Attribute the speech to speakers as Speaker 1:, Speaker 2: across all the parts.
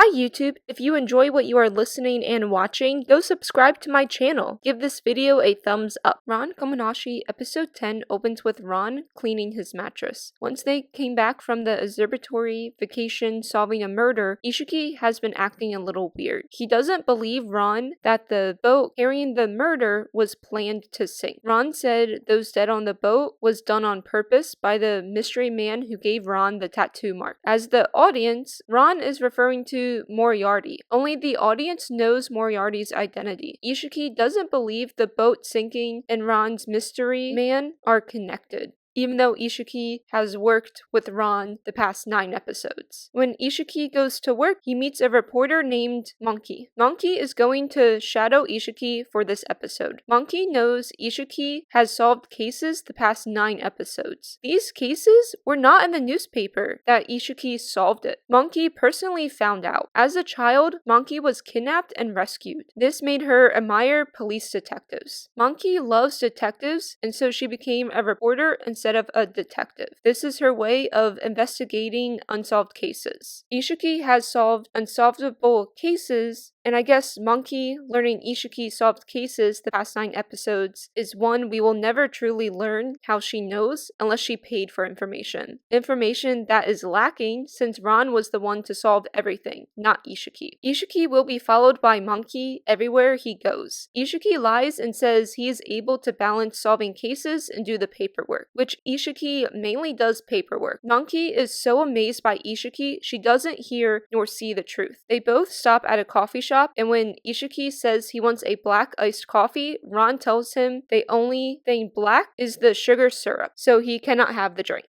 Speaker 1: Hi YouTube, if you enjoy what you are listening and watching, go subscribe to my channel. Give this video a thumbs up. Ron Kamonohashi episode 10 opens with Ron cleaning his mattress. Once they came back from the observatory vacation solving a murder, Isshiki has been acting a little weird. He doesn't believe Ron that the boat carrying the murder was planned to sink. Ron said those dead on the boat was done on purpose by the mystery man who gave Ron the tattoo mark. As the audience, Ron is referring to Moriarty. Only the audience knows Moriarty's identity. Isshiki doesn't believe the boat sinking and Ron's mystery man are connected, even though Isshiki has worked with Ron the past 9 episodes. When Isshiki goes to work, he meets a reporter named Monkey. Monkey is going to shadow Isshiki for this episode. Monkey knows Isshiki has solved cases the past 9 episodes. These cases were not in the newspaper that Isshiki solved it. Monkey personally found out. As a child, Monkey was kidnapped and rescued. This made her admire police detectives. Monkey loves detectives, and so she became a reporter instead of a detective. This is her way of investigating unsolved cases. Isshiki has solved unsolvable cases, and I guess Monkey learning Isshiki solved cases the past 9 episodes is one we will never truly learn how she knows unless she paid for information. Information that is lacking since Ron was the one to solve everything, not Isshiki. Isshiki will be followed by Monkey everywhere he goes. Isshiki lies and says he is able to balance solving cases and do the paperwork, which Isshiki mainly does paperwork. Monkey is so amazed by Isshiki, she doesn't hear nor see the truth. They both stop at a coffee shop, and when Isshiki says he wants a black iced coffee, Ron tells him the only thing black is the sugar syrup, so he cannot have the drink.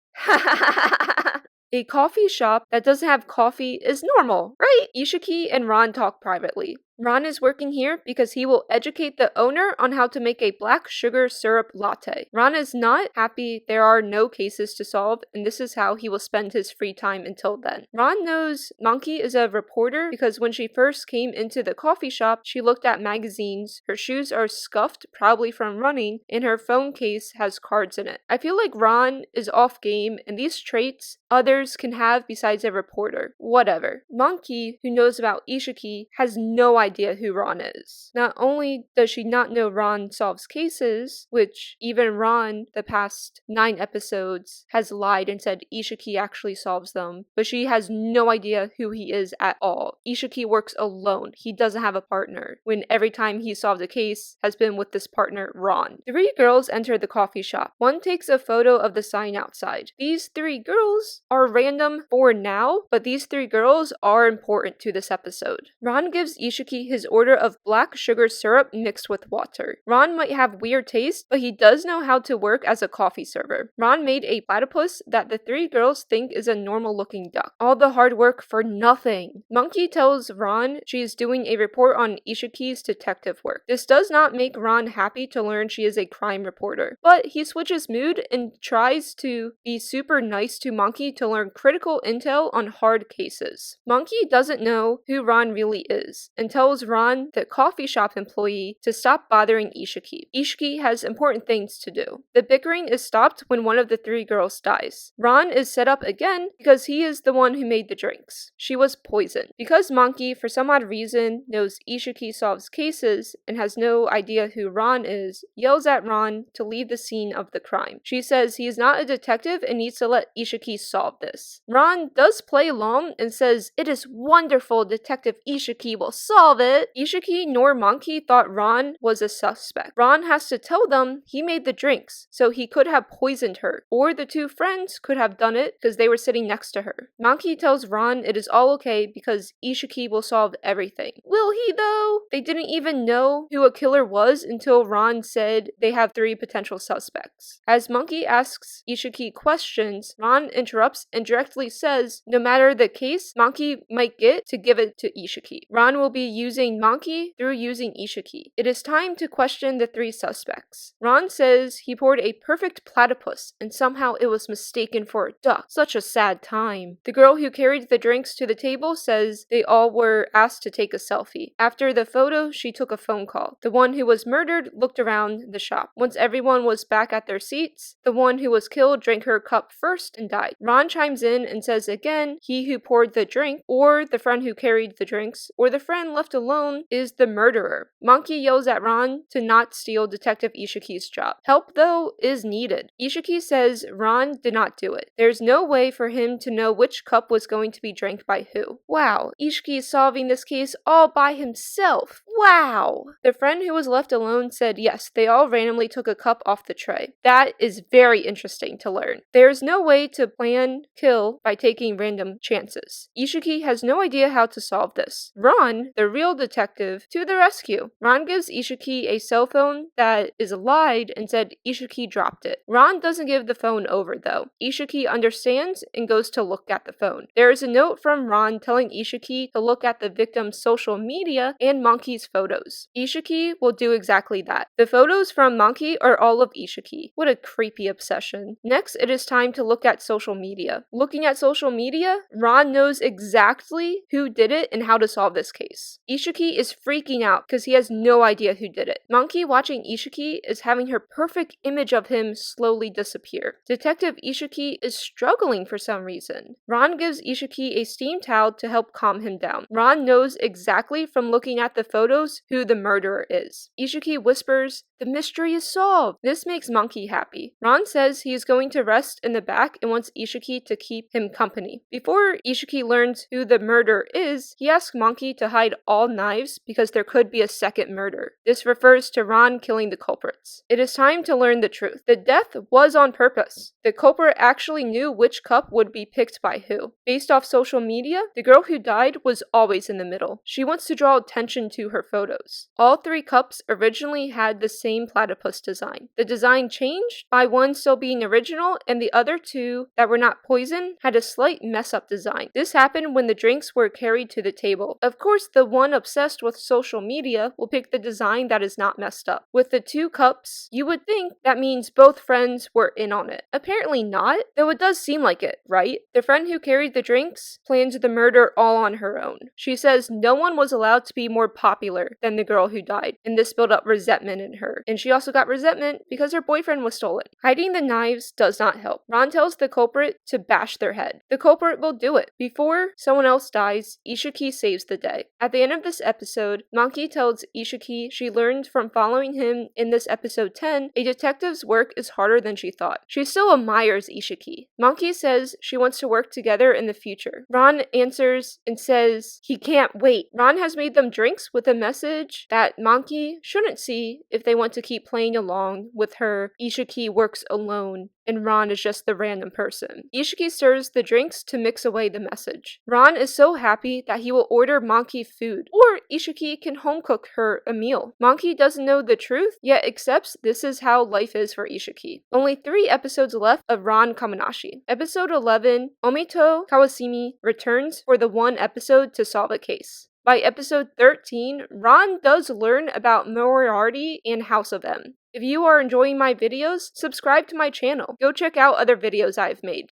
Speaker 1: A coffee shop that doesn't have coffee is normal, right? Isshiki and Ron talk privately. Ron is working here because he will educate the owner on how to make a black sugar syrup latte. Ron is not happy there are no cases to solve, and this is how he will spend his free time until then. Ron knows Monkey is a reporter because when she first came into the coffee shop, she looked at magazines. Her shoes are scuffed, probably from running, and her phone case has cards in it. I feel like Ron is off game, and these traits others can have besides a reporter. Whatever. Monkey, who knows about Isshiki, has no idea who Ron is. Not only does she not know Ron solves cases, which even Ron, the past 9 episodes, has lied and said Isshiki actually solves them, but she has no idea who he is at all. Isshiki works alone. He doesn't have a partner, when every time he solved a case has been with this partner, Ron. 3 girls enter the coffee shop. One takes a photo of the sign outside. These 3 girls are random for now, but these 3 girls are important to this episode. Ron gives Isshiki his order of black sugar syrup mixed with water. Ron might have weird taste, but he does know how to work as a coffee server. Ron made a platypus that the 3 girls think is a normal looking duck. All the hard work for nothing. Monkey tells Ron she is doing a report on Ishiki's detective work. This does not make Ron happy to learn she is a crime reporter, but he switches mood and tries to be super nice to Monkey to learn critical intel on hard cases. Monkey doesn't know who Ron really is and tells Ron, the coffee shop employee, to stop bothering Isshiki. Isshiki has important things to do. The bickering is stopped when one of the 3 girls dies. Ron is set up again because he is the one who made the drinks. She was poisoned. Because Monkey, for some odd reason, knows Isshiki solves cases and has no idea who Ron is, yells at Ron to leave the scene of the crime. She says he is not a detective and needs to let Isshiki solve this. Ron does play along and says, "It is wonderful, Detective Isshiki will solve it." Isshiki nor Monkey thought Ron was a suspect. Ron has to tell them he made the drinks, so he could have poisoned her, or the 2 friends could have done it because they were sitting next to her. Monkey tells Ron it is all okay because Isshiki will solve everything. Will he though? They didn't even know who a killer was until Ron said they have 3 potential suspects. As Monkey asks Isshiki questions, Ron interrupts and directly says no matter the case Monkey might get to give it to Isshiki. Ron will be using Monkey through using Ishiki. It is time to question the 3 suspects. Ron says he poured a perfect platypus and somehow it was mistaken for a duck. Such a sad time. The girl who carried the drinks to the table says they all were asked to take a selfie. After the photo, she took a phone call. The one who was murdered looked around the shop. Once everyone was back at their seats, the one who was killed drank her cup first and died. Ron chimes in and says again, he who poured the drink, or the friend who carried the drinks, or the friend left alone is the murderer. Monkey yells at Ron to not steal Detective Ishiki's job. Help, though, is needed. Ishiki says Ron did not do it. There's no way for him to know which cup was going to be drank by who. Wow, Ishiki is solving this case all by himself. Wow! The friend who was left alone said yes, they all randomly took a cup off the tray. That is very interesting to learn. There's no way to plan kill by taking random chances. Ishiki has no idea how to solve this. Ron, the real detective, to the rescue. Ron gives Ishiki a cell phone that is lied and said Ishiki dropped it. Ron doesn't give the phone over though. Ishiki understands and goes to look at the phone. There is a note from Ron telling Ishiki to look at the victim's social media and Monkey's photos. Ishiki will do exactly that. The photos from Monkey are all of Ishiki. What a creepy obsession. Next, it is time to look at social media. Looking at social media, Ron knows exactly who did it and how to solve this case. Ishiki is freaking out because he has no idea who did it. Monkey watching Ishiki is having her perfect image of him slowly disappear. Detective Ishiki is struggling for some reason. Ron gives Ishiki a steam towel to help calm him down. Ron knows exactly from looking at the photos who the murderer is. Ishiki whispers, "The mystery is solved." This makes Monkey happy. Ron says he is going to rest in the back and wants Ishiki to keep him company. Before Ishiki learns who the murderer is, he asks Monkey to hide all knives because there could be a second murder. This refers to Ron killing the culprits. It is time to learn the truth. The death was on purpose. The culprit actually knew which cup would be picked by who. Based off social media, the girl who died was always in the middle. She wants to draw attention to her photos. All 3 cups originally had the same platypus design. The design changed by one still being original and the other 2 that were not poison had a slight mess up design. This happened when the drinks were carried to the table. Of course, the one obsessed with social media will pick the design that is not messed up. With the 2 cups, you would think that means both friends were in on it. Apparently not, though it does seem like it, right? The friend who carried the drinks plans the murder all on her own. She says no one was allowed to be more popular than the girl who died, and this built up resentment in her. And she also got resentment because her boyfriend was stolen. Hiding the knives does not help. Ron tells the culprit to bash their head. The culprit will do it. Before someone else dies, Ishiki saves the day. At the end of this episode, Monkey tells Ishiki she learned from following him in this episode 10, a detective's work is harder than she thought. She still admires Ishiki. Monkey says she wants to work together in the future. Ron answers and says he can't wait. Ron has made them drinks with a message that Monkey shouldn't see if they want to keep playing along with her Ishiki works alone and Ron is just the random person. Ishiki stirs the drinks to mix away the message. Ron is so happy that he will order Monkey food, or Ishiki can home cook her a meal. Monkey doesn't know the truth, yet accepts this is how life is for Ishiki. Only 3 episodes left of Ron Kamonohashi. Episode 11, Omito Kawasimi returns for the 1 episode to solve a case. By episode 13, Ron does learn about Moriarty and House of M. If you are enjoying my videos, subscribe to my channel. Go check out other videos I've made.